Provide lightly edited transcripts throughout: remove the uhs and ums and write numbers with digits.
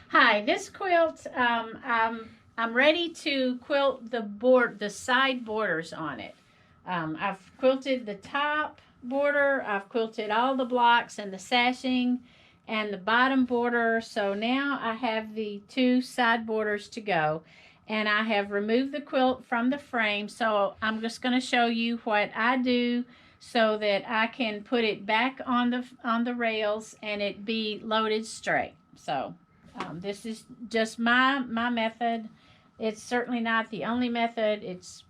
Hi, this quilt, I'm ready to quilt the side borders on it. I've quilted the top border, I've quilted all the blocks and the sashing and the bottom border. So now I have the two side borders to go. And I have removed the quilt from the frame. So I'm just going to show you what I do so that I can put it back on the rails and it be loaded straight. So this is just my method. It's certainly not the only method. It's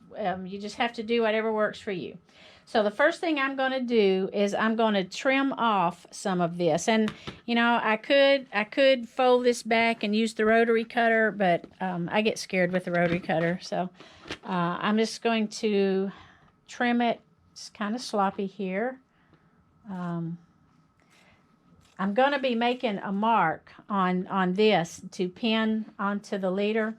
you just have to do whatever works for you. So the first thing I'm going to do is I'm going to trim off some of this. And you know, I could fold this back and use the rotary cutter, but I get scared with the rotary cutter. So I'm just going to trim it. It's kind of sloppy here. I'm going to be making a mark on this to pin onto the leader.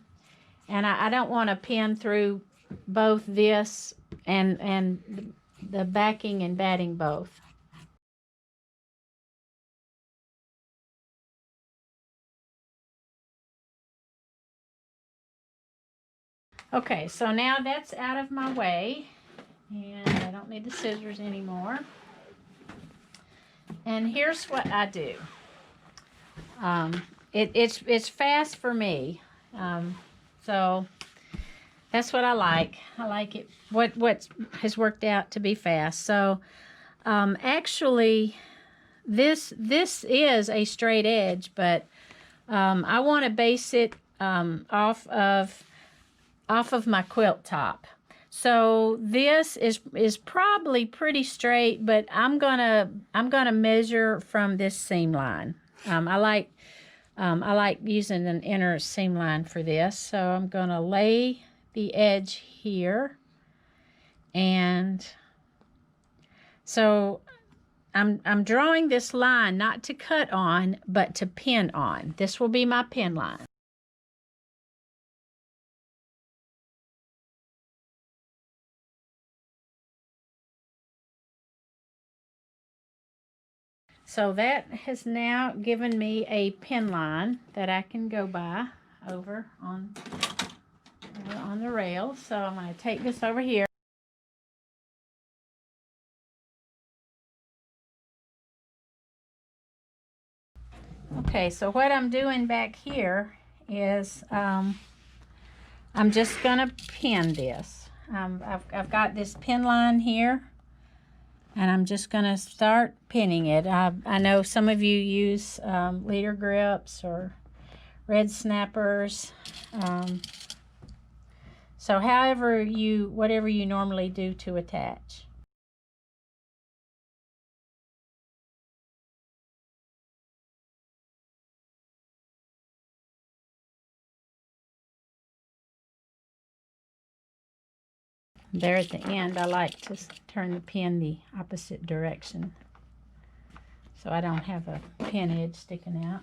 And I don't want to pin through both this and the backing and batting both. Okay, so now that's out of my way. And I don't need the scissors anymore. And here's what I do. It's fast for me. So that's what I like. I like it. What has worked out to be fast. So actually, this is a straight edge, but I want to base it off of my quilt top. So this is probably pretty straight, but I'm gonna measure from this seam line. I like using an inner seam line for this. So I'm gonna lay the edge here, and so I'm drawing this line not to cut on, but to pin on. This will be my pin line. So that has now given me a pin line that I can go by over on the rail. So I'm going to take this over here. Okay, so what I'm doing back here is I'm just going to pin this. I've got this pin line here, and I'm just going to start pinning it. I know some of you use leader grips or red snappers. So whatever you normally do to attach. There at the end, I like to turn the pin the opposite direction so I don't have a pin edge sticking out.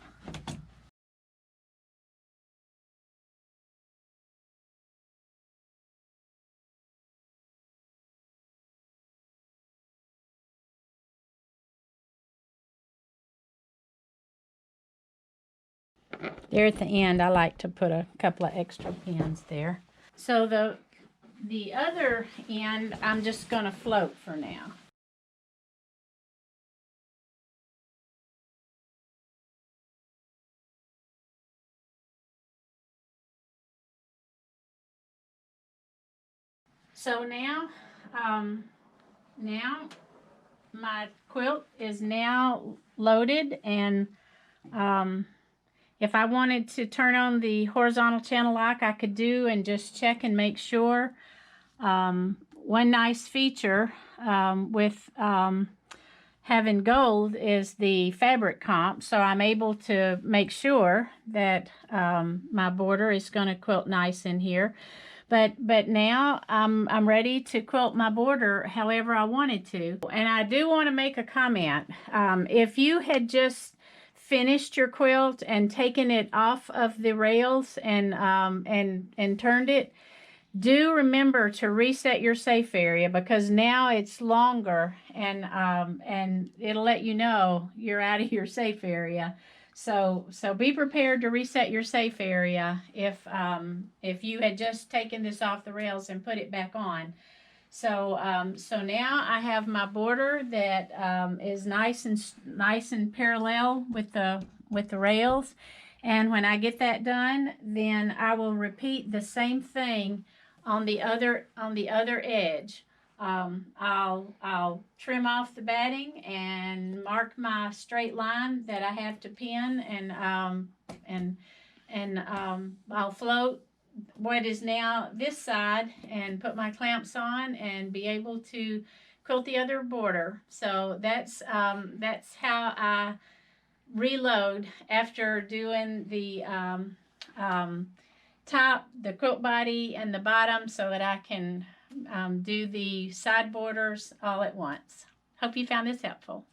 There at the end, I like to put a couple of extra pins there. So the other end, I'm just going to float for now. So now my quilt is now loaded, and if I wanted to turn on the horizontal channel lock, I could do and just check and make sure. One nice feature with having gold is the fabric comp, so I'm able to make sure that my border is going to quilt nice in here. But now I'm ready to quilt my border however I wanted to. And I do want to make a comment. If you had just finished your quilt and taken it off of the rails and turned it, do remember to reset your safe area, because now it's longer and it'll let you know you're out of your safe area. So be prepared to reset your safe area if you had just taken this off the rails and put it back on. So now I have my border that is nice and parallel with the rails. And when I get that done, then I will repeat the same thing on the other edge. I'll trim off the batting and mark my straight line that I have to pin, and I'll float what is now this side and put my clamps on and be able to quilt the other border. So that's how I reload after doing the top, the quilt body, and the bottom, so that I can do the side borders all at once. Hope you found this helpful.